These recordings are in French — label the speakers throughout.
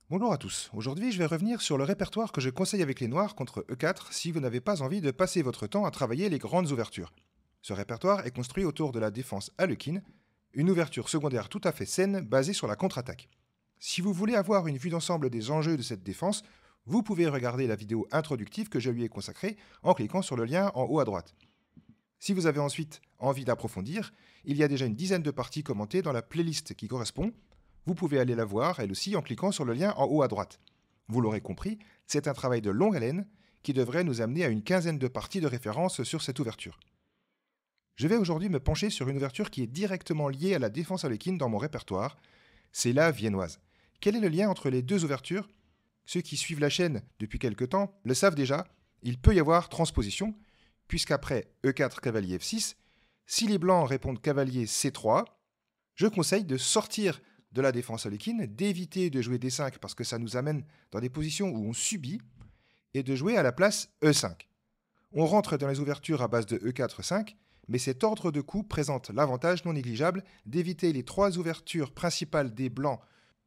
Speaker 1: Bonjour à tous, aujourd'hui je vais revenir sur le répertoire que je conseille avec les noirs contre E4 si vous n'avez pas envie de passer votre temps à travailler les grandes ouvertures. Ce répertoire est construit autour de la défense Harlequin, une ouverture secondaire tout à fait saine basée sur la contre-attaque. Si vous voulez avoir une vue d'ensemble des enjeux de cette défense, vous pouvez regarder la vidéo introductive que je lui ai consacrée en cliquant sur le lien en haut à droite. Si vous avez ensuite envie d'approfondir, il y a déjà une dizaine de parties commentées dans la playlist qui correspond. Vous pouvez aller la voir, elle aussi, en cliquant sur le lien en haut à droite. Vous l'aurez compris, c'est un travail de longue haleine qui devrait nous amener à une quinzaine de parties de référence sur cette ouverture. Je vais aujourd'hui me pencher sur une ouverture qui est directement liée à la défense harlequin dans mon répertoire, c'est la viennoise. Quel est le lien entre les deux ouvertures? Ceux qui suivent la chaîne depuis quelque temps le savent déjà, il peut y avoir transposition, puisqu'après E4 cavalier F6, si les blancs répondent cavalier C3, je conseille de sortir de la défense harlequin, d'éviter de jouer D5 parce que ça nous amène dans des positions où on subit, et de jouer à la place E5. On rentre dans les ouvertures à base de E4-5, mais cet ordre de coups présente l'avantage non négligeable d'éviter les trois ouvertures principales des blancs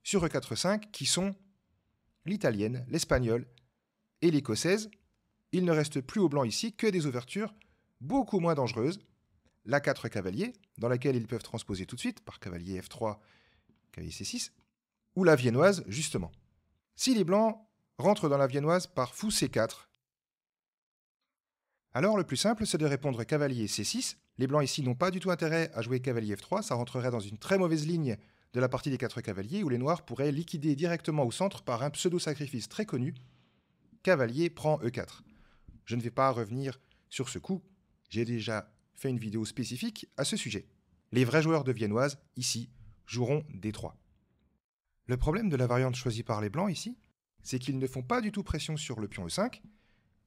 Speaker 1: sur E4-5 qui sont l'italienne, l'espagnole et l'écossaise. Il ne reste plus aux blancs ici que des ouvertures beaucoup moins dangereuses, la 4 cavalier, dans laquelle ils peuvent transposer tout de suite par cavalier F3, cavalier C6, ou la viennoise, justement. Si les blancs rentrent dans la viennoise par fou C4, alors le plus simple, c'est de répondre cavalier C6. Les blancs ici n'ont pas du tout intérêt à jouer cavalier F3, ça rentrerait dans une très mauvaise ligne de la partie des 4 cavaliers, où les noirs pourraient liquider directement au centre par un pseudo-sacrifice très connu, cavalier prend E4. Je ne vais pas revenir sur ce coup, j'ai déjà fait une vidéo spécifique à ce sujet. Les vrais joueurs de viennoise, ici, joueront D3. Le problème de la variante choisie par les blancs ici, c'est qu'ils ne font pas du tout pression sur le pion E5,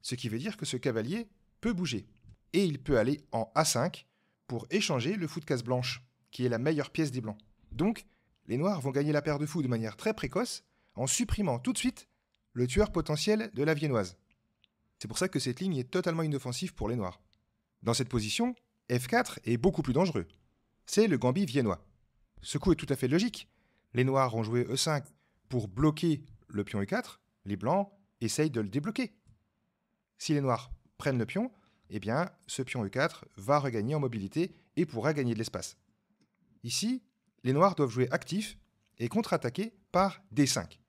Speaker 1: ce qui veut dire que ce cavalier peut bouger. Et il peut aller en A5 pour échanger le fou de case blanche, qui est la meilleure pièce des blancs. Donc, les noirs vont gagner la paire de fous de manière très précoce, en supprimant tout de suite le tueur potentiel de la viennoise. C'est pour ça que cette ligne est totalement inoffensive pour les noirs. Dans cette position, F4 est beaucoup plus dangereux. C'est le gambit viennois. Ce coup est tout à fait logique. Les noirs ont joué E5 pour bloquer le pion E4, les blancs essayent de le débloquer. Si les noirs prennent le pion, eh bien, ce pion E4 va regagner en mobilité et pourra gagner de l'espace. Ici, les noirs doivent jouer actif et contre-attaquer par D5.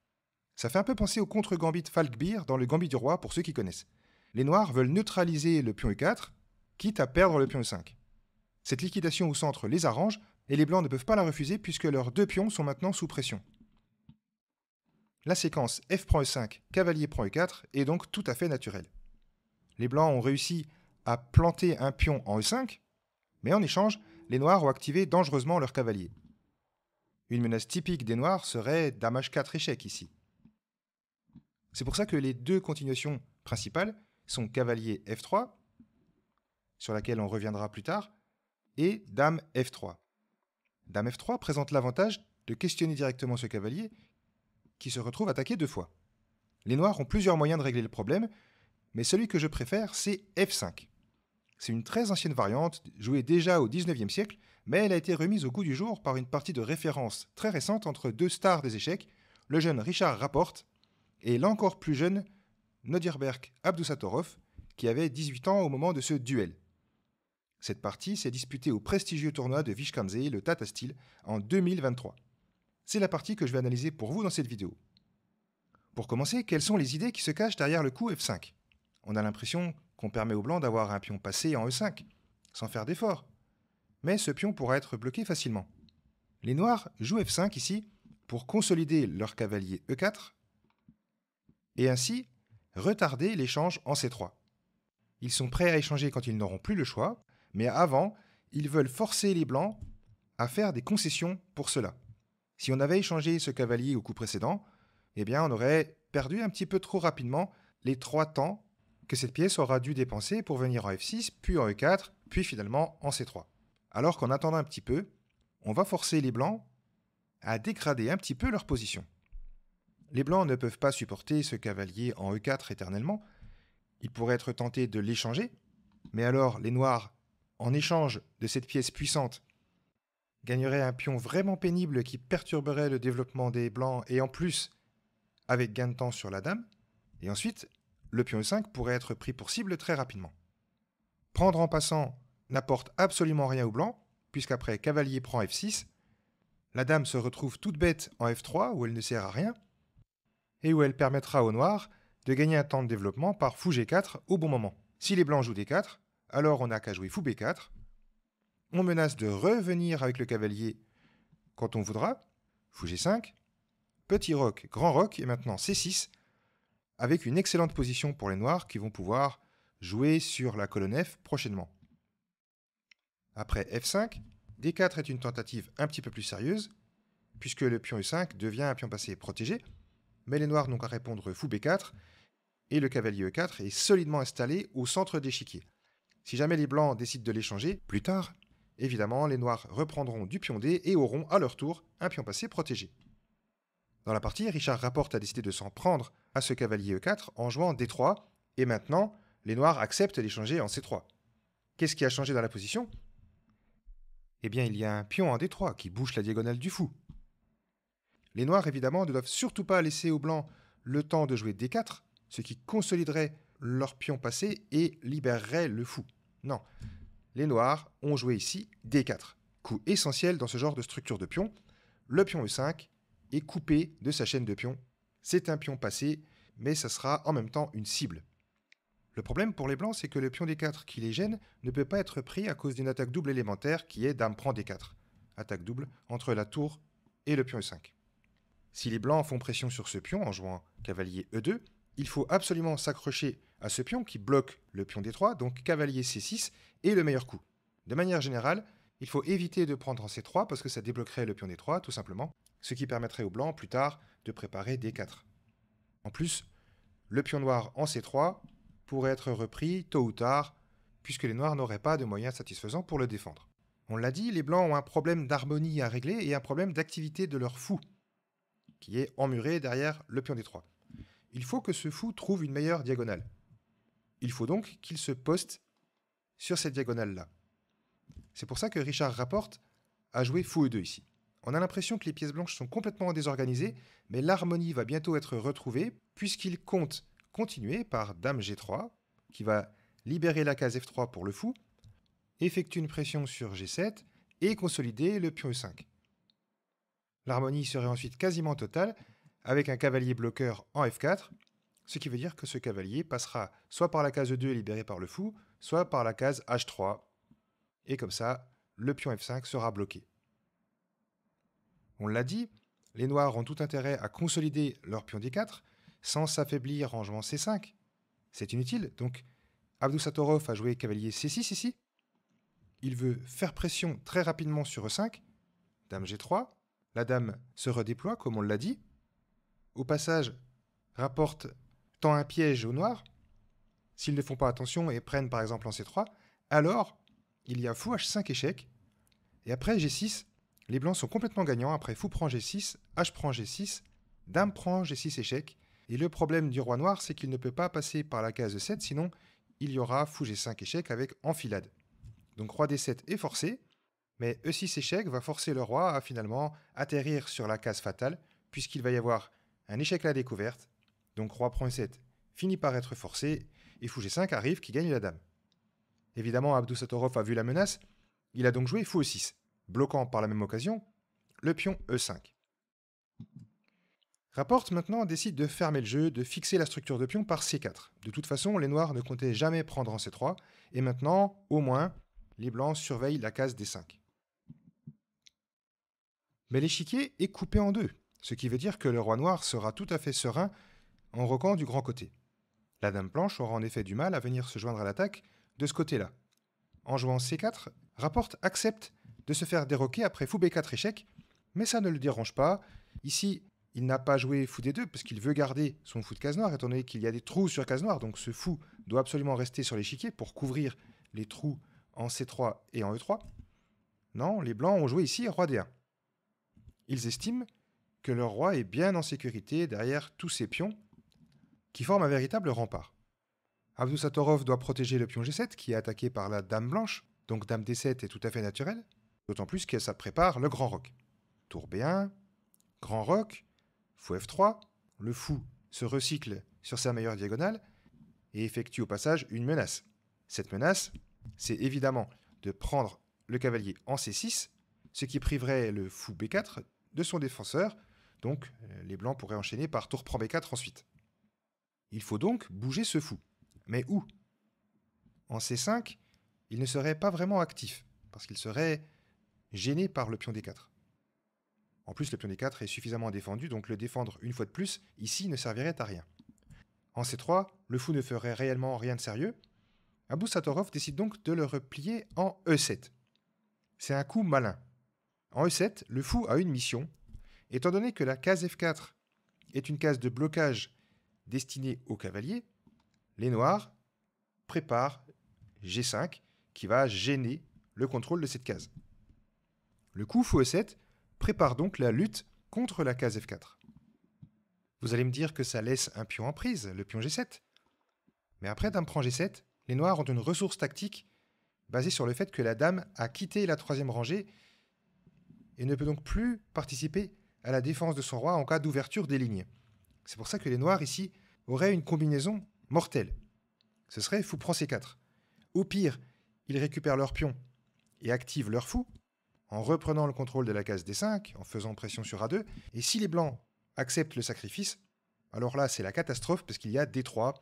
Speaker 1: Ça fait un peu penser au contre-gambit Falkbeer dans le gambit du roi pour ceux qui connaissent. Les noirs veulent neutraliser le pion E4, quitte à perdre le pion E5. Cette liquidation au centre les arrange, et les blancs ne peuvent pas la refuser puisque leurs deux pions sont maintenant sous pression. La séquence F prend E5, cavalier prend E4 est donc tout à fait naturelle. Les blancs ont réussi à planter un pion en E5, mais en échange, les noirs ont activé dangereusement leur cavalier. Une menace typique des noirs serait dame H4 échec ici. C'est pour ça que les deux continuations principales sont cavalier F3, sur laquelle on reviendra plus tard, et dame F3. Dame F3 présente l'avantage de questionner directement ce cavalier qui se retrouve attaqué deux fois. Les noirs ont plusieurs moyens de régler le problème, mais celui que je préfère, c'est F5. C'est une très ancienne variante, jouée déjà au 19e siècle, mais elle a été remise au goût du jour par une partie de référence très récente entre deux stars des échecs, le jeune Richard Rapport et l'encore plus jeune Nodirberk Abdusattorov, qui avait 18 ans au moment de ce duel. Cette partie s'est disputée au prestigieux tournoi de Vishkanze, le Tata Steel, en 2023. C'est la partie que je vais analyser pour vous dans cette vidéo. Pour commencer, quelles sont les idées qui se cachent derrière le coup F5? On a l'impression qu'on permet aux blancs d'avoir un pion passé en E5, sans faire d'effort. Mais ce pion pourra être bloqué facilement. Les noirs jouent F5 ici pour consolider leur cavalier E4 et ainsi retarder l'échange en C3. Ils sont prêts à échanger quand ils n'auront plus le choix, mais avant, ils veulent forcer les blancs à faire des concessions pour cela. Si on avait échangé ce cavalier au coup précédent, eh bien on aurait perdu un petit peu trop rapidement les 3 temps que cette pièce aura dû dépenser pour venir en F6, puis en E4, puis finalement en C3. Alors qu'en attendant un petit peu, on va forcer les blancs à dégrader un petit peu leur position. Les blancs ne peuvent pas supporter ce cavalier en E4 éternellement. Ils pourraient être tentés de l'échanger, mais alors les noirs, en échange de cette pièce puissante, gagneraient un pion vraiment pénible qui perturberait le développement des blancs et en plus avec gain de temps sur la dame, et ensuite, le pion E5 pourrait être pris pour cible très rapidement. Prendre en passant n'apporte absolument rien au blanc, puisqu'après cavalier prend F6, la dame se retrouve toute bête en F3 où elle ne sert à rien, et où elle permettra au noir de gagner un temps de développement par fou G4 au bon moment. Si les blancs jouent D4, alors on n'a qu'à jouer fou B4, on menace de revenir avec le cavalier quand on voudra, fou G5, petit roc, grand roc, et maintenant C6, avec une excellente position pour les noirs qui vont pouvoir jouer sur la colonne F prochainement. Après F5, D4 est une tentative un petit peu plus sérieuse, puisque le pion E5 devient un pion passé protégé, mais les noirs n'ont qu'à répondre fou B4, et le cavalier E4 est solidement installé au centre d'échiquier. Si jamais les blancs décident de l'échanger, plus tard, évidemment, les noirs reprendront du pion D et auront à leur tour un pion passé protégé. Dans la partie, Richard Rapport a décidé de s'en prendre à ce cavalier E4 en jouant D3, et maintenant, les noirs acceptent d'échanger en C3. Qu'est-ce qui a changé dans la position ? Eh bien, il y a un pion en D3 qui bouche la diagonale du fou. Les noirs, évidemment, ne doivent surtout pas laisser aux blancs le temps de jouer D4, ce qui consoliderait leur pion passé et libérerait le fou. Non, les noirs ont joué ici D4. Coup essentiel dans ce genre de structure de pion. Le pion E5 est coupé de sa chaîne de pions. C'est un pion passé, mais ça sera en même temps une cible. Le problème pour les blancs, c'est que le pion D4 qui les gêne ne peut pas être pris à cause d'une attaque double élémentaire qui est dame prend D4. Attaque double entre la tour et le pion E5. Si les blancs font pression sur ce pion en jouant cavalier E2, il faut absolument s'accrocher à ce pion qui bloque le pion D3, donc cavalier C6 est le meilleur coup. De manière générale, il faut éviter de prendre en C3 parce que ça débloquerait le pion D3 tout simplement, ce qui permettrait aux blancs plus tard de préparer D4. En plus, le pion noir en C3 pourrait être repris tôt ou tard, puisque les noirs n'auraient pas de moyens satisfaisants pour le défendre. On l'a dit, les blancs ont un problème d'harmonie à régler et un problème d'activité de leur fou, qui est emmuré derrière le pion D3. Il faut que ce fou trouve une meilleure diagonale. Il faut donc qu'il se poste sur cette diagonale-là. C'est pour ça que Richard Rapport a joué fou E2 ici. On a l'impression que les pièces blanches sont complètement désorganisées, mais l'harmonie va bientôt être retrouvée, puisqu'il compte continuer par dame G3, qui va libérer la case F3 pour le fou, effectuer une pression sur G7 et consolider le pion E5. L'harmonie serait ensuite quasiment totale, avec un cavalier bloqueur en F4, ce qui veut dire que ce cavalier passera soit par la case E2 libérée par le fou, soit par la case H3, et comme ça, le pion F5 sera bloqué. On l'a dit, les noirs ont tout intérêt à consolider leur pion D4 sans s'affaiblir en jouant C5. C'est inutile, donc Abdusattorov a joué cavalier C6 ici. Il veut faire pression très rapidement sur E5, dame G3, la dame se redéploie comme on l'a dit. Au passage, Rapporte tend un piège aux noirs. S'ils ne font pas attention et prennent par exemple en C3, alors il y a fou H5 échec, et après G6, les blancs sont complètement gagnants. Après fou prend G6, H prend G6, dame prend G6 échec. Et le problème du roi noir, c'est qu'il ne peut pas passer par la case 7, sinon il y aura fou G5 échec avec enfilade. Donc roi D7 est forcé, mais E6 échec va forcer le roi à finalement atterrir sur la case fatale, puisqu'il va y avoir un échec à la découverte. Donc roi prend E7 finit par être forcé, et fou G5 arrive qui gagne la dame. Évidemment, Abdusattorov a vu la menace, il a donc joué fou E6, bloquant par la même occasion le pion E5. Rapport maintenant décide de fermer le jeu, de fixer la structure de pion par C4. De toute façon, les noirs ne comptaient jamais prendre en C3, et maintenant, au moins, les blancs surveillent la case D5. Mais l'échiquier est coupé en deux, ce qui veut dire que le roi noir sera tout à fait serein en roquant du grand côté. La dame blanche aura en effet du mal à venir se joindre à l'attaque de ce côté-là. En jouant C4, Rapport accepte de se faire déroquer après fou B4 échec, mais ça ne le dérange pas. Ici, il n'a pas joué fou D2 parce qu'il veut garder son fou de case noire, étant donné qu'il y a des trous sur case noire, donc ce fou doit absolument rester sur l'échiquier pour couvrir les trous en C3 et en E3. Non, les blancs ont joué ici roi D1. Ils estiment que leur roi est bien en sécurité derrière tous ces pions qui forment un véritable rempart. Abdusattorov doit protéger le pion G7 qui est attaqué par la dame blanche, donc dame D7 est tout à fait naturel, d'autant plus que ça prépare le grand roc. Tour B1, grand roc, fou F3, le fou se recycle sur sa meilleure diagonale et effectue au passage une menace. Cette menace, c'est évidemment de prendre le cavalier en C6, ce qui priverait le fou B4 de son défenseur, donc les blancs pourraient enchaîner par tour prend B4 ensuite. Il faut donc bouger ce fou. Mais où? En C5, il ne serait pas vraiment actif, parce qu'il serait gêné par le pion D4. En plus, le pion D4 est suffisamment défendu, donc le défendre une fois de plus, ici, ne servirait à rien. En C3, le fou ne ferait réellement rien de sérieux. Abdou Sattorov décide donc de le replier en E7. C'est un coup malin. En E7, le fou a une mission. Étant donné que la case F4 est une case de blocage destinée au cavalier, les noirs préparent G5 qui va gêner le contrôle de cette case. Le coup fou E7 prépare donc la lutte contre la case F4. Vous allez me dire que ça laisse un pion en prise, le pion G7. Mais après dame prend G7, les noirs ont une ressource tactique basée sur le fait que la dame a quitté la troisième rangée et ne peut donc plus participer à la défense de son roi en cas d'ouverture des lignes. C'est pour ça que les noirs ici auraient une combinaison mortelle. Ce serait fou prend C4. Au pire, ils récupèrent leur pion et activent leur fou en reprenant le contrôle de la case D5, en faisant pression sur A2. Et si les blancs acceptent le sacrifice, alors là c'est la catastrophe parce qu'il y a D3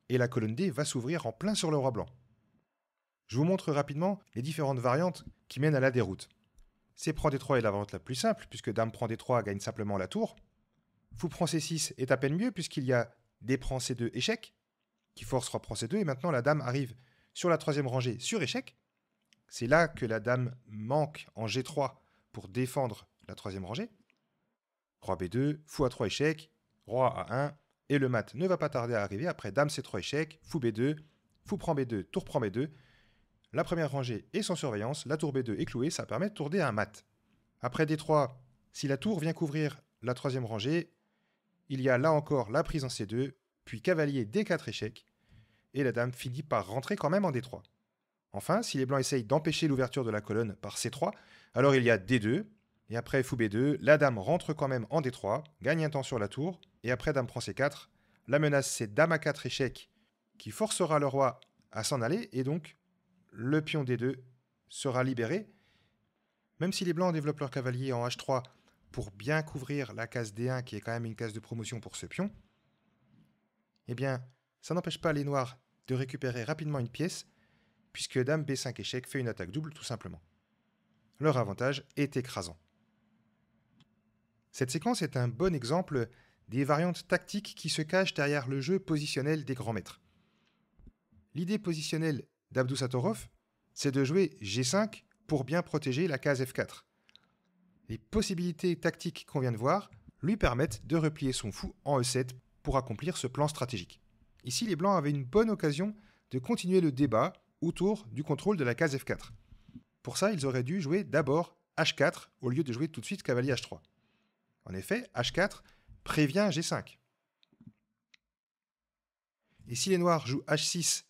Speaker 1: et la colonne D va s'ouvrir en plein sur le roi blanc. Je vous montre rapidement les différentes variantes qui mènent à la déroute. C prend D3 est la variante la plus simple puisque dame prend D3 gagne simplement la tour. Fou prend C6 est à peine mieux puisqu'il y a D prend C2 échec qui force roi prend C2 et maintenant la dame arrive sur la troisième rangée sur échec. C'est là que la dame manque en G3 pour défendre la troisième rangée. Roi B2, fou A3 échec, roi A1, et le mat ne va pas tarder à arriver après dame C3 échec, fou B2, fou prend B2, tour prend B2. La première rangée est sans surveillance, la tour B2 est clouée, ça permet de tourner un mat. Après D3, si la tour vient couvrir la troisième rangée, il y a là encore la prise en C2, puis cavalier D4 échec, et la dame finit par rentrer quand même en D3. Enfin, si les blancs essayent d'empêcher l'ouverture de la colonne par C3, alors il y a D2, et après fou B2, la dame rentre quand même en D3, gagne un temps sur la tour, et après dame prend C4, la menace c'est dame A4 échec, qui forcera le roi à s'en aller, et donc le pion D2 sera libéré. Même si les blancs développent leur cavalier en H3 pour bien couvrir la case D1, qui est quand même une case de promotion pour ce pion, eh bien, ça n'empêche pas les noirs de récupérer rapidement une pièce, puisque dame B5 échec fait une attaque double tout simplement. Leur avantage est écrasant. Cette séquence est un bon exemple des variantes tactiques qui se cachent derrière le jeu positionnel des grands maîtres. L'idée positionnelle d'Abdou Sattorov, c'est de jouer G5 pour bien protéger la case F4. Les possibilités tactiques qu'on vient de voir lui permettent de replier son fou en E7 pour accomplir ce plan stratégique. Ici, les blancs avaient une bonne occasion de continuer le débat autour du contrôle de la case F4. Pour ça, ils auraient dû jouer d'abord H4 au lieu de jouer tout de suite cavalier H3. En effet, H4 prévient G5. Et si les noirs jouent H6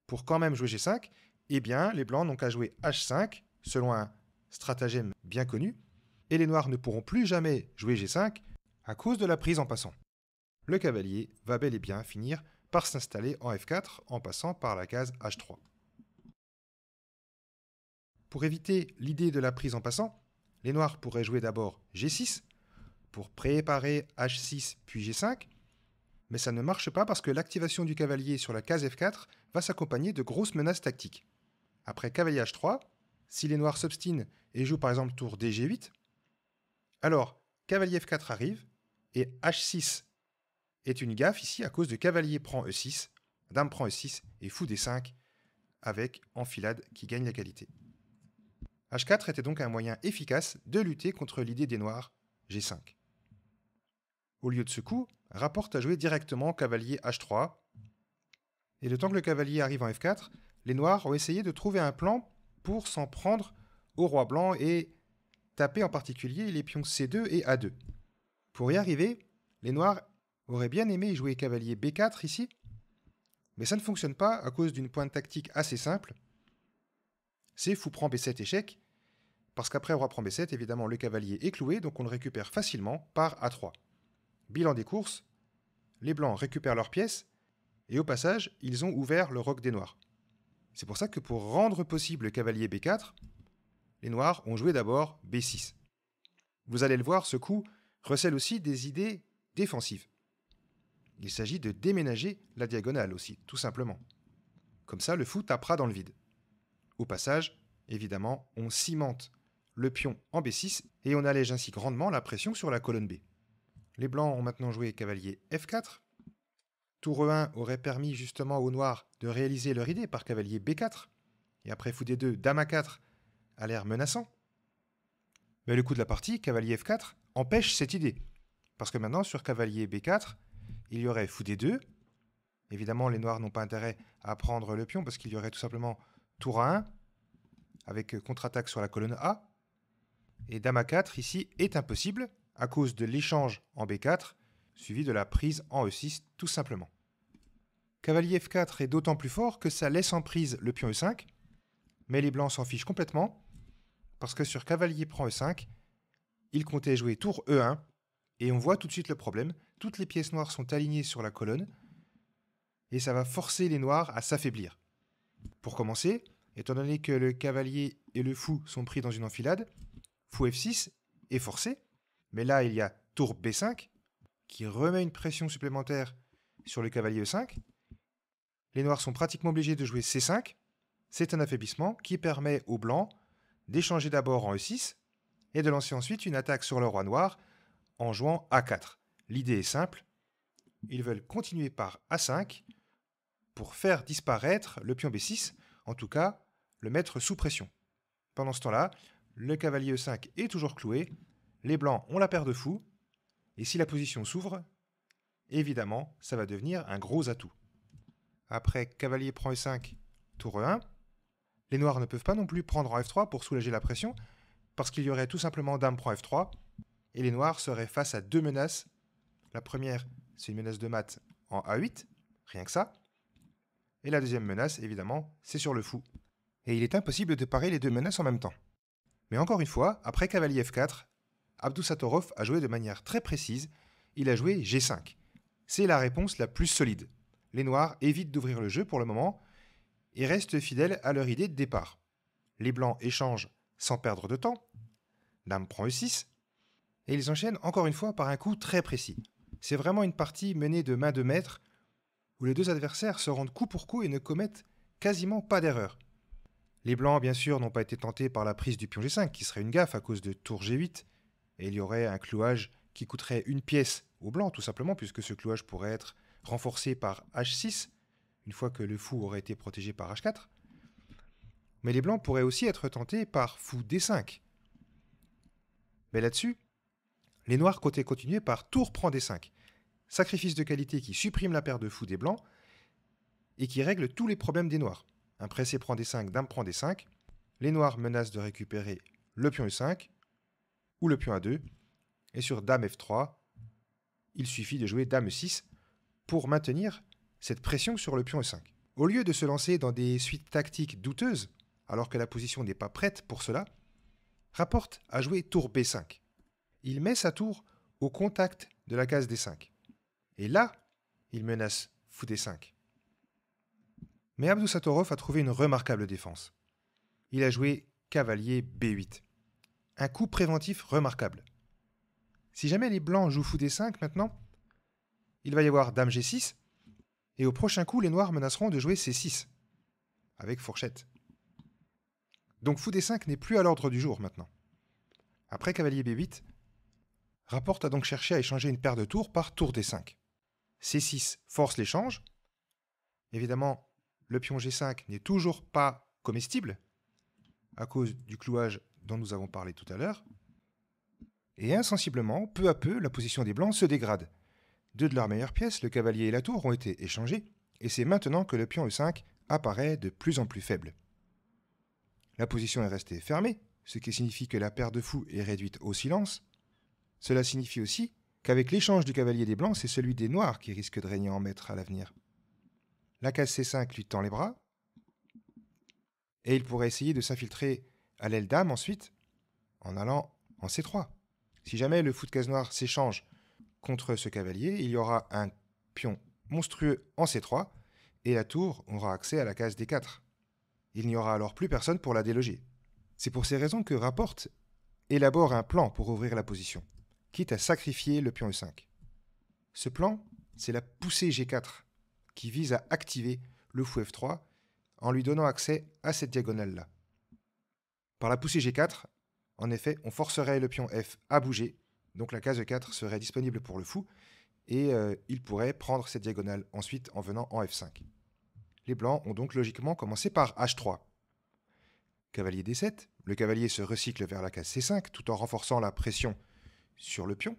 Speaker 1: pour quand même jouer G5, eh bien, les blancs n'ont qu'à jouer H5, selon un stratagème bien connu, et les noirs ne pourront plus jamais jouer G5 à cause de la prise en passant. Le cavalier va bel et bien finir par s'installer en F4 en passant par la case H3. Pour éviter l'idée de la prise en passant, les noirs pourraient jouer d'abord G6 pour préparer H6 puis G5, mais ça ne marche pas parce que l'activation du cavalier sur la case F4 va s'accompagner de grosses menaces tactiques. Après cavalier H3, si les noirs s'obstinent et jouent par exemple tour DG8, alors cavalier F4 arrive et H6 est une gaffe ici à cause de cavalier prend E6, dame prend E6 et fou D5 avec enfilade qui gagne la qualité. H4 était donc un moyen efficace de lutter contre l'idée des noirs G5. Au lieu de ce coup, rapporte à jouer directement cavalier H3. Et le temps que le cavalier arrive en F4, les noirs ont essayé de trouver un plan pour s'en prendre au roi blanc et taper en particulier les pions C2 et A2. Pour y arriver, les noirs auraient bien aimé jouer cavalier B4 ici, mais ça ne fonctionne pas à cause d'une pointe tactique assez simple. C'est fou prend B7 échec, parce qu'après roi prend B7, évidemment le cavalier est cloué, donc on le récupère facilement par A3. Bilan des courses, les blancs récupèrent leurs pièces, et au passage, ils ont ouvert le roc des noirs. C'est pour ça que pour rendre possible le cavalier B4, les noirs ont joué d'abord B6. Vous allez le voir, ce coup recèle aussi des idées défensives. Il s'agit de déménager la diagonale aussi, tout simplement. Comme ça, le fou tapera dans le vide. Au passage, évidemment, on cimente le pion en B6 et on allège ainsi grandement la pression sur la colonne B. Les blancs ont maintenant joué cavalier F4. Tour E1 aurait permis justement aux noirs de réaliser leur idée par cavalier B4. Et après fou D2, dame A4 a l'air menaçant. Mais le coup de la partie, cavalier F4, empêche cette idée. Parce que maintenant, sur cavalier B4, il y aurait fou D2. Évidemment, les noirs n'ont pas intérêt à prendre le pion parce qu'il y aurait tout simplement tour A1 avec contre-attaque sur la colonne A. Et dame A4 ici est impossible à cause de l'échange en B4 suivi de la prise en E6 tout simplement. Cavalier F4 est d'autant plus fort que ça laisse en prise le pion E5, mais les blancs s'en fichent complètement parce que sur cavalier prend E5, ils comptaient jouer tour E1 et on voit tout de suite le problème. Toutes les pièces noires sont alignées sur la colonne et ça va forcer les noirs à s'affaiblir. Pour commencer, étant donné que le cavalier et le fou sont pris dans une enfilade, fou F6 est forcé, mais là il y a tour B5 qui remet une pression supplémentaire sur le cavalier E5. Les noirs sont pratiquement obligés de jouer C5. C'est un affaiblissement qui permet aux blancs d'échanger d'abord en E6 et de lancer ensuite une attaque sur le roi noir en jouant A4. L'idée est simple, ils veulent continuer par A5 pour faire disparaître le pion B6, en tout cas le mettre sous pression. Pendant ce temps-là, le cavalier E5 est toujours cloué, les blancs ont la paire de fous, et si la position s'ouvre, évidemment, ça va devenir un gros atout. Après cavalier prend E5, tour E1, les noirs ne peuvent pas non plus prendre en F3 pour soulager la pression, parce qu'il y aurait tout simplement dame prend F3, et les noirs seraient face à deux menaces. La première, c'est une menace de mat en A8, rien que ça. Et la deuxième menace, évidemment, c'est sur le fou. Et il est impossible de parer les deux menaces en même temps. Mais encore une fois, après cavalier F4, Abdusattorov a joué de manière très précise, il a joué G5. C'est la réponse la plus solide. Les noirs évitent d'ouvrir le jeu pour le moment et restent fidèles à leur idée de départ. Les blancs échangent sans perdre de temps, dame prend E6, et ils enchaînent encore une fois par un coup très précis. C'est vraiment une partie menée de main de maître, où les deux adversaires se rendent coup pour coup et ne commettent quasiment pas d'erreur. Les blancs, bien sûr, n'ont pas été tentés par la prise du pion G5, qui serait une gaffe à cause de tour G8, et il y aurait un clouage qui coûterait une pièce aux blancs, tout simplement, puisque ce clouage pourrait être renforcé par H6, une fois que le fou aurait été protégé par H4. Mais les blancs pourraient aussi être tentés par fou D5. Mais là-dessus, les noirs comptaient continuer par tour prend D5. Sacrifice de qualité qui supprime la paire de fous des blancs et qui règle tous les problèmes des noirs. Un pressé prend D5, dame prend D5. Les noirs menacent de récupérer le pion E5 ou le pion A2. Et sur dame F3, il suffit de jouer dame E6 pour maintenir cette pression sur le pion E5. Au lieu de se lancer dans des suites tactiques douteuses, alors que la position n'est pas prête pour cela, Rapporte a joué tour B5. Il met sa tour au contact de la case D5. Et là, il menace fou D5. Mais Abdusattorov a trouvé une remarquable défense. Il a joué cavalier B8. Un coup préventif remarquable. Si jamais les blancs jouent fou D5 maintenant, il va y avoir dame G6, et au prochain coup, les noirs menaceront de jouer C6, avec fourchette. Donc fou D5 n'est plus à l'ordre du jour maintenant. Après cavalier B8, Rapporte a donc cherché à échanger une paire de tours par tour D5. C6 force l'échange. Évidemment, le pion G5 n'est toujours pas comestible, à cause du clouage dont nous avons parlé tout à l'heure. Et insensiblement, peu à peu, la position des blancs se dégrade. Deux de leurs meilleures pièces, le cavalier et la tour, ont été échangés, et c'est maintenant que le pion E5 apparaît de plus en plus faible. La position est restée fermée, ce qui signifie que la paire de fous est réduite au silence. Cela signifie aussi qu'avec l'échange du cavalier des blancs, c'est celui des noirs qui risque de régner en maître à l'avenir. La case C5 lui tend les bras, et il pourrait essayer de s'infiltrer à l'aile dame ensuite, en allant en C3. Si jamais le fou de case noire s'échange contre ce cavalier, il y aura un pion monstrueux en C3 et la tour aura accès à la case D4. Il n'y aura alors plus personne pour la déloger. C'est pour ces raisons que Rapporte élabore un plan pour ouvrir la position, quitte à sacrifier le pion E5. Ce plan, c'est la poussée G4 qui vise à activer le fou F3 en lui donnant accès à cette diagonale-là. Par la poussée G4, en effet, on forcerait le pion F à bouger, donc la case E4 serait disponible pour le fou, et il pourrait prendre cette diagonale ensuite en venant en F5. Les blancs ont donc logiquement commencé par H3. Cavalier D7, le cavalier se recycle vers la case C5 tout en renforçant la pression sur le pion.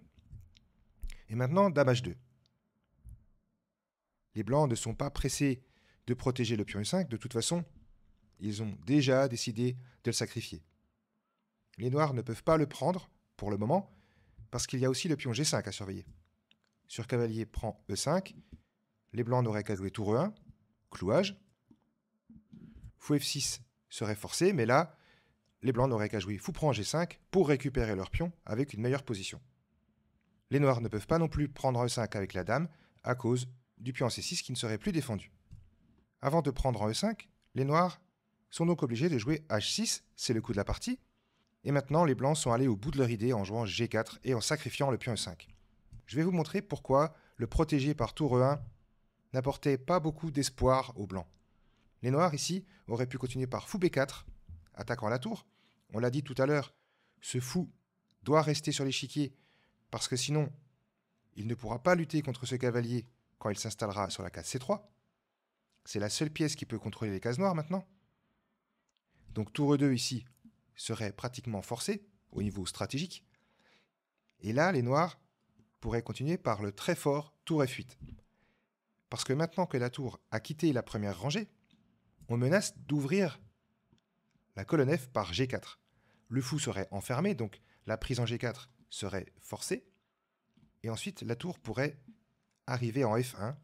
Speaker 1: Et maintenant, Dame H2. Les blancs ne sont pas pressés de protéger le pion E5, de toute façon, ils ont déjà décidé de le sacrifier. Les noirs ne peuvent pas le prendre, pour le moment, parce qu'il y a aussi le pion G5 à surveiller. Sur cavalier prend E5, les blancs n'auraient qu'à jouer tour E1, clouage. Fou F6 serait forcé, mais là, les blancs n'auraient qu'à jouer fou prend G5 pour récupérer leur pion avec une meilleure position. Les noirs ne peuvent pas non plus prendre E5 avec la dame à cause du pion C6 qui ne serait plus défendu. Avant de prendre en E5, les noirs sont donc obligés de jouer H6, c'est le coup de la partie, et maintenant les blancs sont allés au bout de leur idée en jouant G4 et en sacrifiant le pion E5. Je vais vous montrer pourquoi le protégé par tour E1 n'apportait pas beaucoup d'espoir aux blancs. Les noirs ici auraient pu continuer par fou B4, attaquant la tour. On l'a dit tout à l'heure, ce fou doit rester sur l'échiquier parce que sinon il ne pourra pas lutter contre ce cavalier quand il s'installera sur la case C3. C'est la seule pièce qui peut contrôler les cases noires maintenant. Donc tour E2 ici serait pratiquement forcé au niveau stratégique. Et là, les noirs pourraient continuer par le très fort tour F8. Parce que maintenant que la tour a quitté la première rangée, on menace d'ouvrir la colonne F par G4. Le fou serait enfermé, donc la prise en G4 serait forcée. Et ensuite, la tour pourrait arriver en F1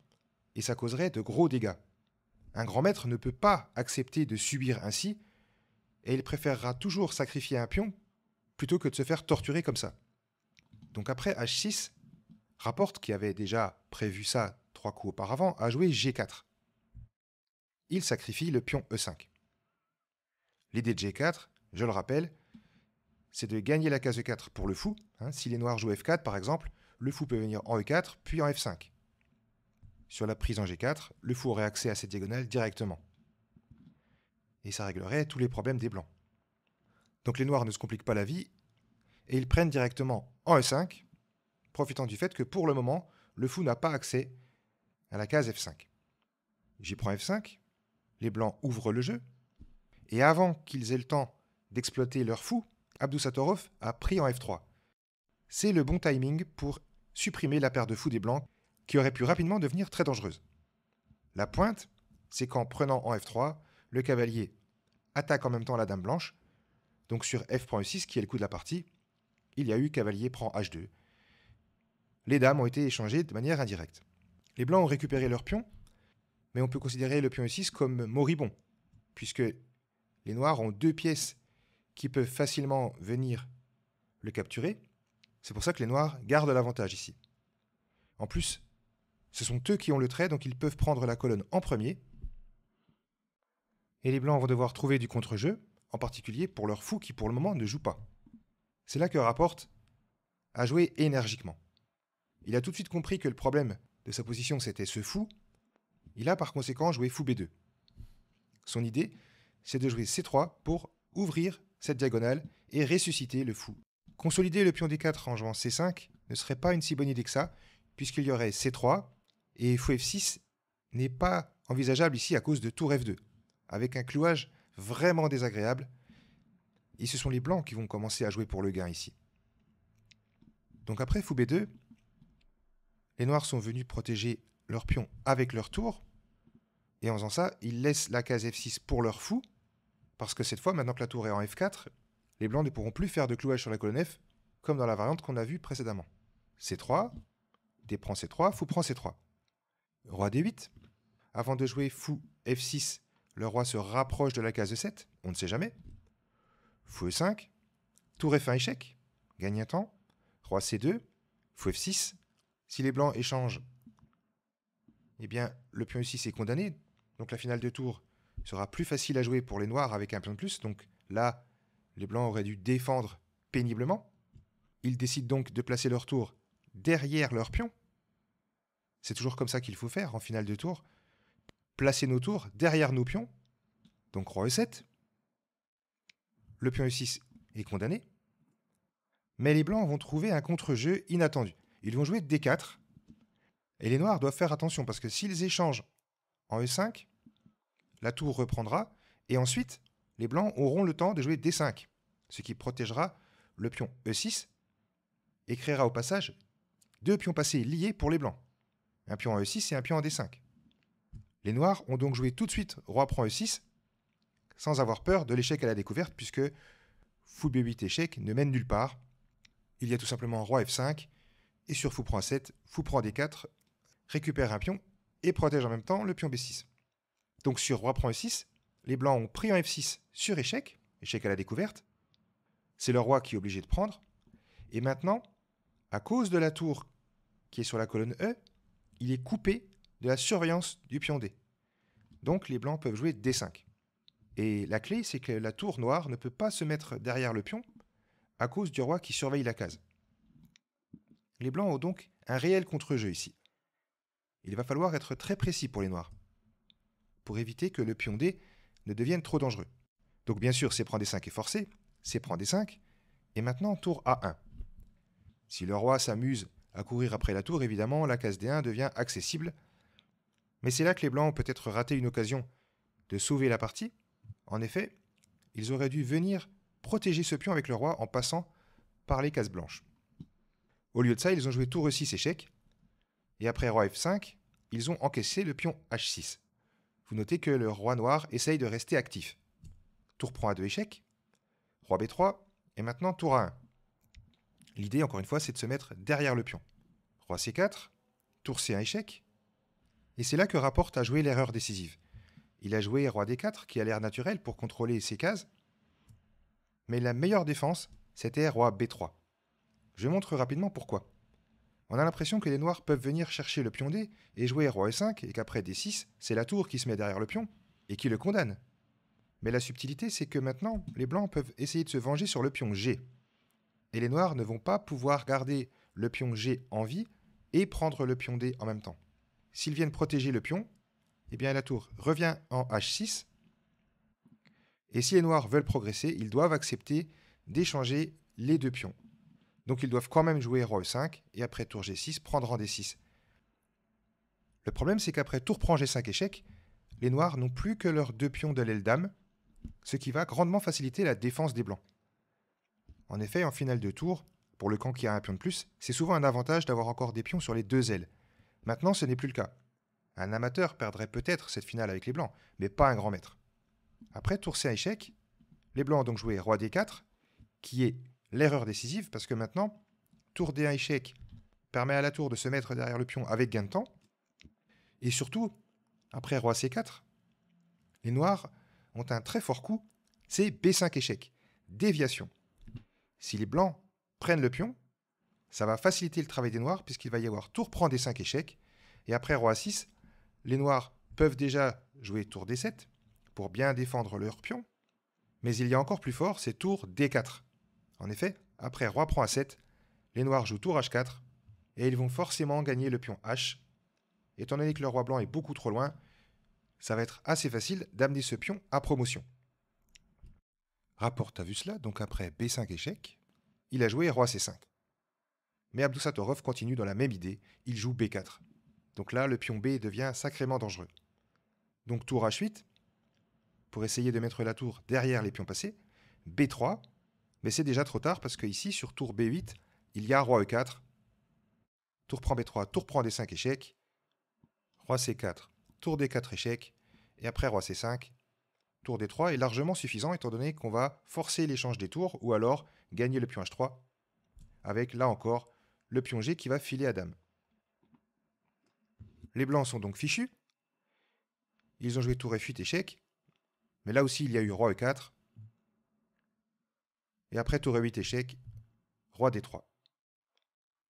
Speaker 1: et ça causerait de gros dégâts. Un grand maître ne peut pas accepter de subir ainsi et il préférera toujours sacrifier un pion plutôt que de se faire torturer comme ça. Donc après H6, Rapporte, qui avait déjà prévu ça 3 coups auparavant, a joué G4. Il sacrifie le pion E5. L'idée de G4, je le rappelle, c'est de gagner la case E4 pour le fou. Si les noirs jouent F4 par exemple, le fou peut venir en E4 puis en F5. Sur la prise en G4, le fou aurait accès à cette diagonale directement. Et ça réglerait tous les problèmes des blancs. Donc les noirs ne se compliquent pas la vie et ils prennent directement en E5, profitant du fait que pour le moment, le fou n'a pas accès à la case F5. J'y prends F5, les blancs ouvrent le jeu, et avant qu'ils aient le temps d'exploiter leur fou, Abdusattorov a pris en F3. C'est le bon timing pour supprimer la paire de fous des blancs qui aurait pu rapidement devenir très dangereuse. La pointe, c'est qu'en prenant en F3, le cavalier attaque en même temps la dame blanche, donc sur F prend E6, qui est le coup de la partie, il y a eu cavalier prend H2. Les dames ont été échangées de manière indirecte. Les blancs ont récupéré leur pion, mais on peut considérer le pion E6 comme moribond, puisque les noirs ont 2 pièces qui peuvent facilement venir le capturer. C'est pour ça que les noirs gardent l'avantage ici. En plus, ce sont eux qui ont le trait, donc ils peuvent prendre la colonne en premier. Et les blancs vont devoir trouver du contre-jeu, en particulier pour leur fou qui pour le moment ne joue pas. C'est là que Rapporte a joué énergiquement. Il a tout de suite compris que le problème de sa position c'était ce fou. Il a par conséquent joué fou B2. Son idée, c'est de jouer C3 pour ouvrir cette diagonale et ressusciter le fou. Consolider le pion D4 en jouant C5 ne serait pas une si bonne idée que ça, puisqu'il y aurait C3 et fou F6 n'est pas envisageable ici à cause de tour F2, avec un clouage vraiment désagréable. Et ce sont les blancs qui vont commencer à jouer pour le gain ici. Donc après fou B2, les noirs sont venus protéger leur pion avec leur tour, et en faisant ça, ils laissent la case F6 pour leur fou, parce que cette fois, maintenant que la tour est en F4, les blancs ne pourront plus faire de clouage sur la colonne F, comme dans la variante qu'on a vue précédemment. C3, D prend C3, fou prend C3. Roi D8. Avant de jouer fou F6, le roi se rapproche de la case E7, on ne sait jamais. Fou E5, tour F1 échec, gagne un temps. Roi C2, fou F6, Si les blancs échangent, eh bien, le pion E6 est condamné. Donc la finale de tour sera plus facile à jouer pour les noirs avec un pion de plus. Donc là, les blancs auraient dû défendre péniblement. Ils décident donc de placer leur tour derrière leur pion. C'est toujours comme ça qu'il faut faire en finale de tour. Placer nos tours derrière nos pions. Donc roi E7. Le pion E6 est condamné. Mais les blancs vont trouver un contre-jeu inattendu. Ils vont jouer D4. Et les noirs doivent faire attention parce que s'ils échangent en E5, la tour reprendra. Et ensuite, les blancs auront le temps de jouer D5. Ce qui protégera le pion E6 et créera au passage deux pions passés liés pour les blancs. Un pion en E6 et un pion en D5. Les noirs ont donc joué tout de suite roi prend E6 sans avoir peur de l'échec à la découverte puisque fou B8 échec ne mène nulle part. Il y a tout simplement roi F5 et sur fou prend A7, fou prend D4, récupère un pion et protège en même temps le pion B6. Donc sur roi prend E6, les blancs ont pris en F6 sur échec, échec à la découverte. C'est le roi qui est obligé de prendre. Et maintenant, à cause de la tour qui est sur la colonne E, il est coupé de la surveillance du pion D. Donc les blancs peuvent jouer D5. Et la clé, c'est que la tour noire ne peut pas se mettre derrière le pion à cause du roi qui surveille la case. Les blancs ont donc un réel contre-jeu ici. Il va falloir être très précis pour les noirs, pour éviter que le pion D ne devienne trop dangereux. Donc bien sûr, c'est prend D5 est forcé, c'est prend D5, et maintenant tour A1. Si le roi s'amuse à courir après la tour, évidemment, la case D1 devient accessible. Mais c'est là que les blancs ont peut-être raté une occasion de sauver la partie. En effet, ils auraient dû venir protéger ce pion avec le roi en passant par les cases blanches. Au lieu de ça, ils ont joué tour E6 échec, et après roi F5, ils ont encaissé le pion H6. Vous notez que le roi noir essaye de rester actif. Tour prend A2 échec, roi B3, et maintenant tour A1. L'idée, encore une fois, c'est de se mettre derrière le pion. Roi C4, tour C1 échec, et c'est là que rapporte a joué l'erreur décisive. Il a joué roi D4, qui a l'air naturel pour contrôler ses cases, mais la meilleure défense, c'était roi B3. Je montre rapidement pourquoi. On a l'impression que les noirs peuvent venir chercher le pion D et jouer roi E5, et qu'après D6, c'est la tour qui se met derrière le pion, et qui le condamne. Mais la subtilité, c'est que maintenant, les blancs peuvent essayer de se venger sur le pion G. Et les noirs ne vont pas pouvoir garder le pion G en vie et prendre le pion D en même temps. S'ils viennent protéger le pion, eh bien la tour revient en H6. Et si les noirs veulent progresser, ils doivent accepter d'échanger les deux pions. Donc ils doivent quand même jouer roi E5 et après tour G6, prendre en D6. Le problème, c'est qu'après tour prend G5 échec, les noirs n'ont plus que leurs deux pions de l'aile dame, ce qui va grandement faciliter la défense des blancs. En effet, en finale de tour, pour le camp qui a un pion de plus, c'est souvent un avantage d'avoir encore des pions sur les deux ailes. Maintenant, ce n'est plus le cas. Un amateur perdrait peut-être cette finale avec les blancs, mais pas un grand maître. Après tour C1 échec, les blancs ont donc joué roi D4, qui est l'erreur décisive, parce que maintenant, tour D1 échec permet à la tour de se mettre derrière le pion avec gain de temps. Et surtout, après roi C4, les noirs ont un très fort coup, c'est B5 échec, déviation. Si les blancs prennent le pion, ça va faciliter le travail des noirs, puisqu'il va y avoir tour prend D5 échec, et après roi A6, les noirs peuvent déjà jouer tour D7 pour bien défendre leur pion, mais il y a encore plus fort, c'est tour D4. En effet, après roi prend A7, les noirs jouent tour H4, et ils vont forcément gagner le pion H. Étant donné que le roi blanc est beaucoup trop loin, ça va être assez facile d'amener ce pion à promotion. Rapporte a vu cela, donc après B5 échec, il a joué roi C5. Mais Abdusattorov continue dans la même idée, il joue B4. Donc là, le pion B devient sacrément dangereux. Donc tour H8, pour essayer de mettre la tour derrière les pions passés, B3, mais c'est déjà trop tard parce qu'ici, sur tour B8, il y a roi E4, tour prend B3, tour prend D5 échec, roi C4, tour D4 échec, et après roi C5, tour D3 est largement suffisant étant donné qu'on va forcer l'échange des tours ou alors gagner le pion H3 avec, là encore, le pion G qui va filer à dame. Les blancs sont donc fichus. Ils ont joué tour F8 échec, mais là aussi il y a eu roi E4, et après tour E8 échec, roi D3.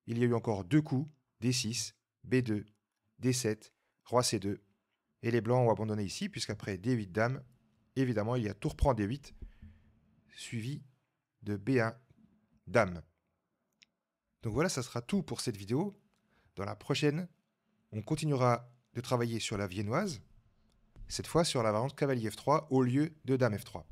Speaker 1: Il y a eu encore deux coups, D6, B2, D7, Roi C2. Et les blancs ont abandonné ici, puisqu'après D8 Dame, évidemment, il y a tour prend D8, suivi de B1 Dame. Donc voilà, ça sera tout pour cette vidéo. Dans la prochaine, on continuera de travailler sur la viennoise, cette fois sur la variante cavalier F3 au lieu de Dame F3.